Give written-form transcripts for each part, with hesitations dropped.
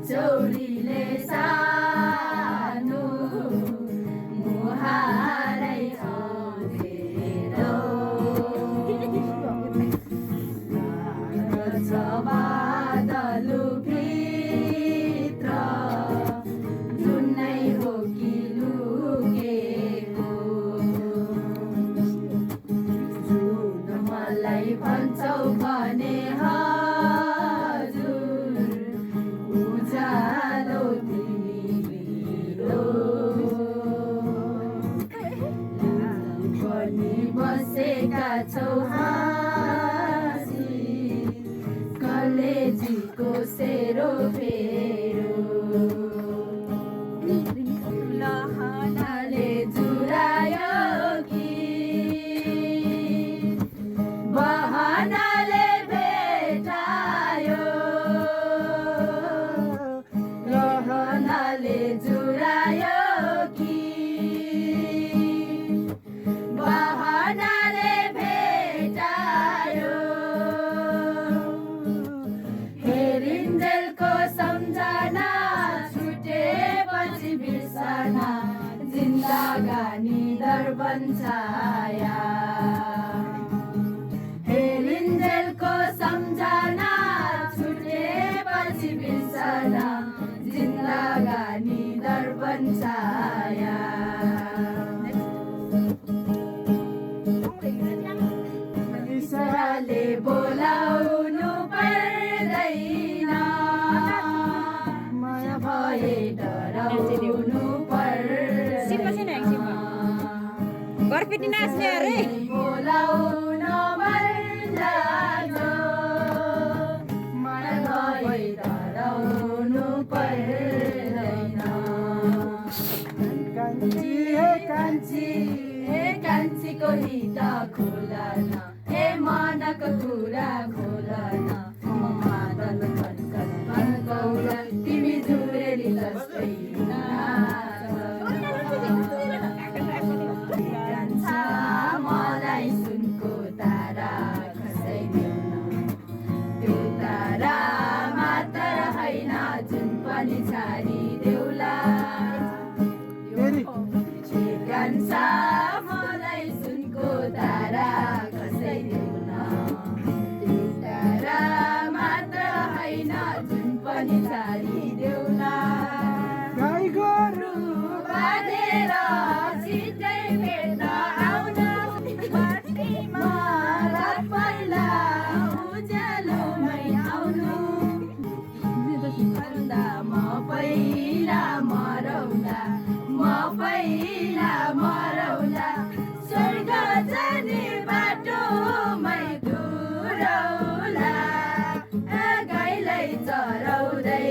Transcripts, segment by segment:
पचौरीले सानो मुहारै छेरो लाग्छ बादलभित्र जुनै हो कि लुकेको जुन मलाई भन्छौ भने उजालो तिम्रो पनि बसेका छौ हाँसी कलेजीको सेरो फेरो लहनाले जुरायो कि बहनाले भेटायो लहनाले जुरायो कि बहनाले भेटायो हेरिन्जेलको सम्झना छुटेपछि बिर्सना जिन्दगानी दर्पण छाया हेरिन्जेलको सम्झना छुटेपछि बिर्सना जिन्दगानी दर्पण छाया ईश्वरले बोलाउनु पर्दैन माया भए डराउनु पर्दैन गरपिटी नाच्ने अरे बोलाउन मन लाग्यो माया भए डराउनु पर्दैन कान्छीको हित खोलन हे मनको कुरा खोलन मादल खनखन फर्काउला तिमी जुरेली जस्तै मलाई सुनको तारा खसाइदेऊ न त्यो तारा मात्र होइन जुन पनि छाडिदेऊला मलाई सुनको तारा खसाइदेऊ न त्यो तारा मात्र होइन जुन पनि छाडिदेऊला गाई गोरु बाँधेर छिटै भेट्न आउन बाटैमा रात पहिला उज्यालोमै आउनु भन्दा म पहिला मरौला स्वर्ग जाने बाटोमै घुरौला गाईलाई चराउँदै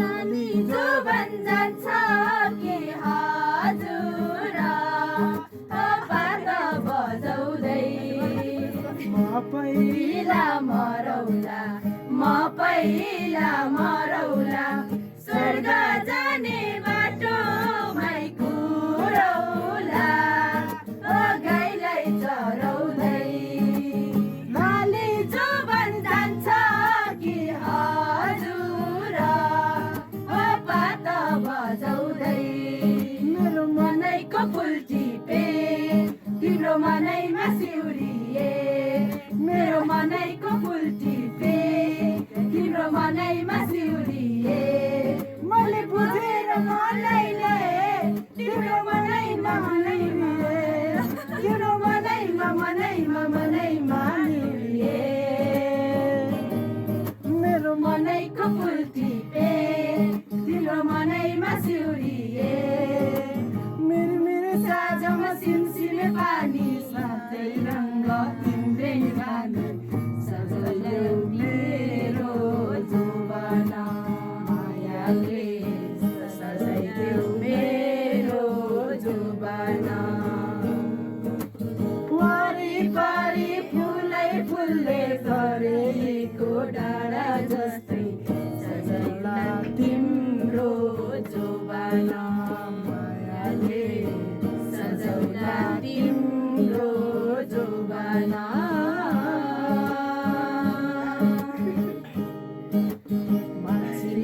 लाली जोबन जान्छ के हजुर पात बजाउँदै म पहिला मरौला स्वर्ग जाने बाटोमै घुरौला गाईलाई चराउँदै लाली जोबन जान्छ कि हजुर पात बजाउँदै मेरो मनैको फुल टिपे तिम्रो मनैमा सिउरिए मेरो मनैको फुल टिपे तिम्रो मनैमा सिउरिए मैले बुझेर मनैले तिम्रो मनैमा तिम्रो मनैमा निउरिए मेरो मनैको फुल टिपे तिम्रो मनैमा सिउरिए मेरो साझमा सिमसिमे पानी सधैँ रङ्ग तिम्रै गानी सजाइदेऊ मेरो जोबाना मायाले सजाइदेऊ मेरो जोबाना वारिपारि फुलै फुलले गरेको डाँडा जस्तै सजाइला तिम्रो जोबाना मायाले सजाउला तिम्रो जोबाना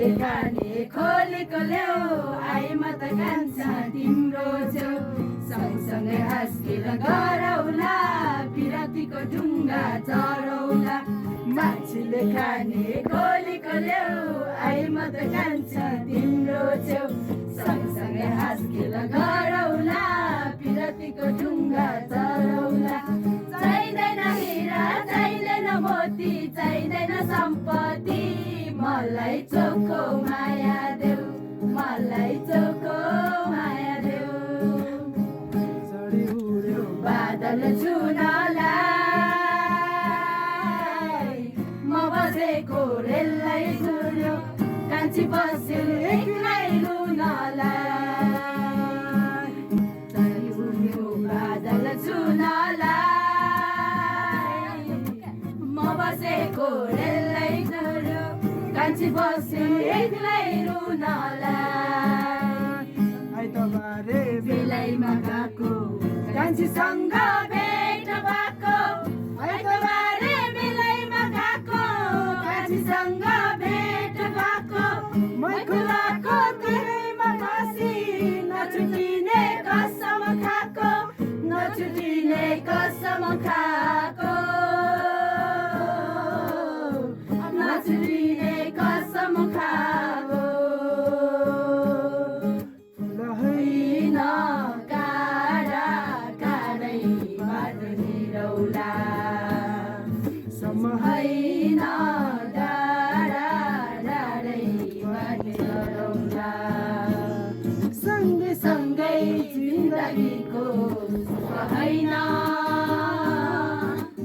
मान्छेले खाने खोलेको ल्याऊ आई म त कान्छा तिम्रो छेउ सँगसँगै हाँसखेल गरौला पिरातीको ढुङ्गा चढौला मान्छेले खाने खोलेको ल्याऊ आई म त कान्छा तिम्रो छेउ सँगसँगै हाँसखेल गरौला पिरातीको ढुङ्गा चढौला चाहिँदैन हिरा चाहिँदैन मोती चाहिँदैन सम्पत्ति मलाई चोखो माया देऊ मलाई चोखो माया देऊ बादल छुनलाई म बसेको रेललाई छुन्यो कान्छी बस्यो एक्लै रुनलाई बादल छुनलाई म बसेको रेललाई छुन्यो कान्छी बस्यो एक्लै रुनलाई बेलैमा गएको कान्छीसँग भेट भएको आइतबारे बेलैमा गएको कान्छीसँग भेट भएको मै खुलाको तिरैमा बसी नछुटिने कसम खाएको नछुटिने कसम खाएको नछुटिने कसम खाएको होइन काँडा काँडैबाट हिरौला होइन डाँडा डाँडैबाट डरौला सँगै सँगै जिन्दगीको होइन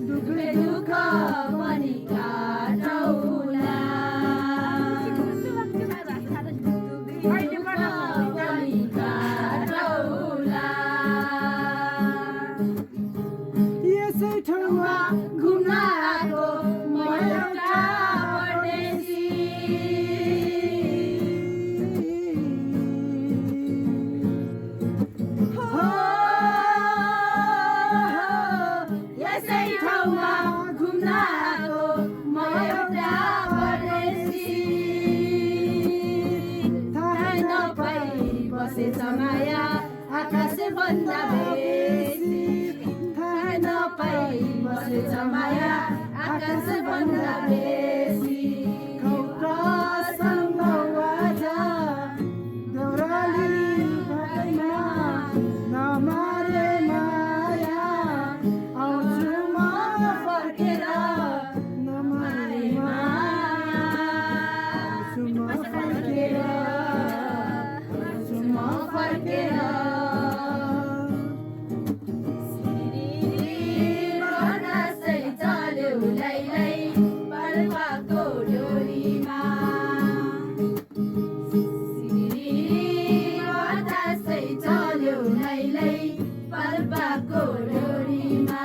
दुःखै दुःख पनि काटौला यसै ठाउँमा घुम्न आएको म एउटा परदेशी हो यसै ठाउँमा घुम्न आएको म एउटा परदेशी थाहा नपाई बसेछ माया आकाश भन्दा बेसी थाहा नपाई बसेछ माया आकाश भन्दा बेसी खौरासँग आज देउराली भाइमा नमारे माया आउँछु म फर्केर नमारे माया आउँछु म फर्केर आउँछु म फर्केर पाल्पाको डोरीमा बतासै चल्यो लैलै पाल्पाको डोरीमा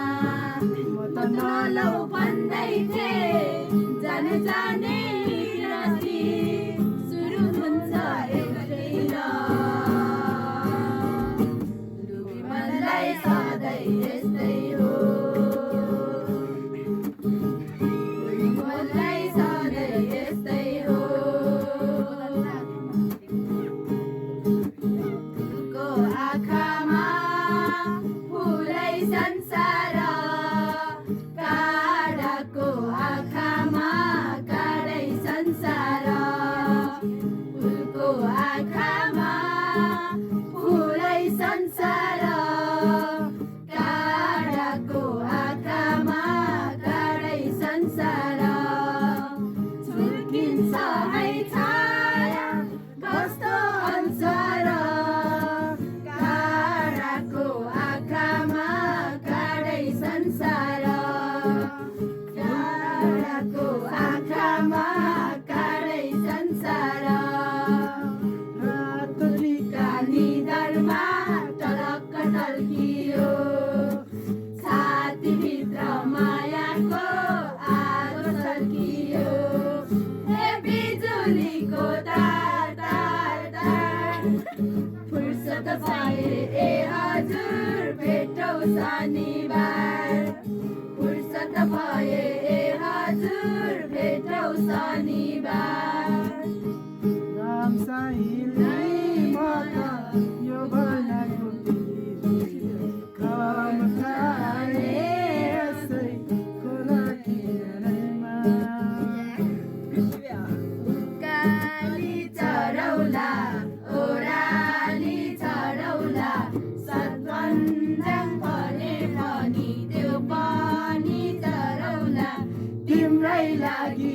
म त नलौ भन्दै थिएँ जाने जाने राति सुरु हुन्छ एउटै लुबी मनलाई सधैँ यस्तै हो आँखामा फुलै संसार काँडाको आँखामा काँडै संसार फुलको आँखामा फुलै संसार काँडाको आँखामा काँडै संसार झुल्किन्छ है छाया कस्तो अनुसार संसार काँडाको आँखामा काँडै संसार रातो टिका निधारमा टलक्क टल्कियो छातीभित्र मायाको आगो चल्कियो हे बिजुलीको तार तार तार फुर्सद पाए ए हजुर भेटौ शनिबार फुर्सद भए ए हजुर भेटौ शनिबार लागि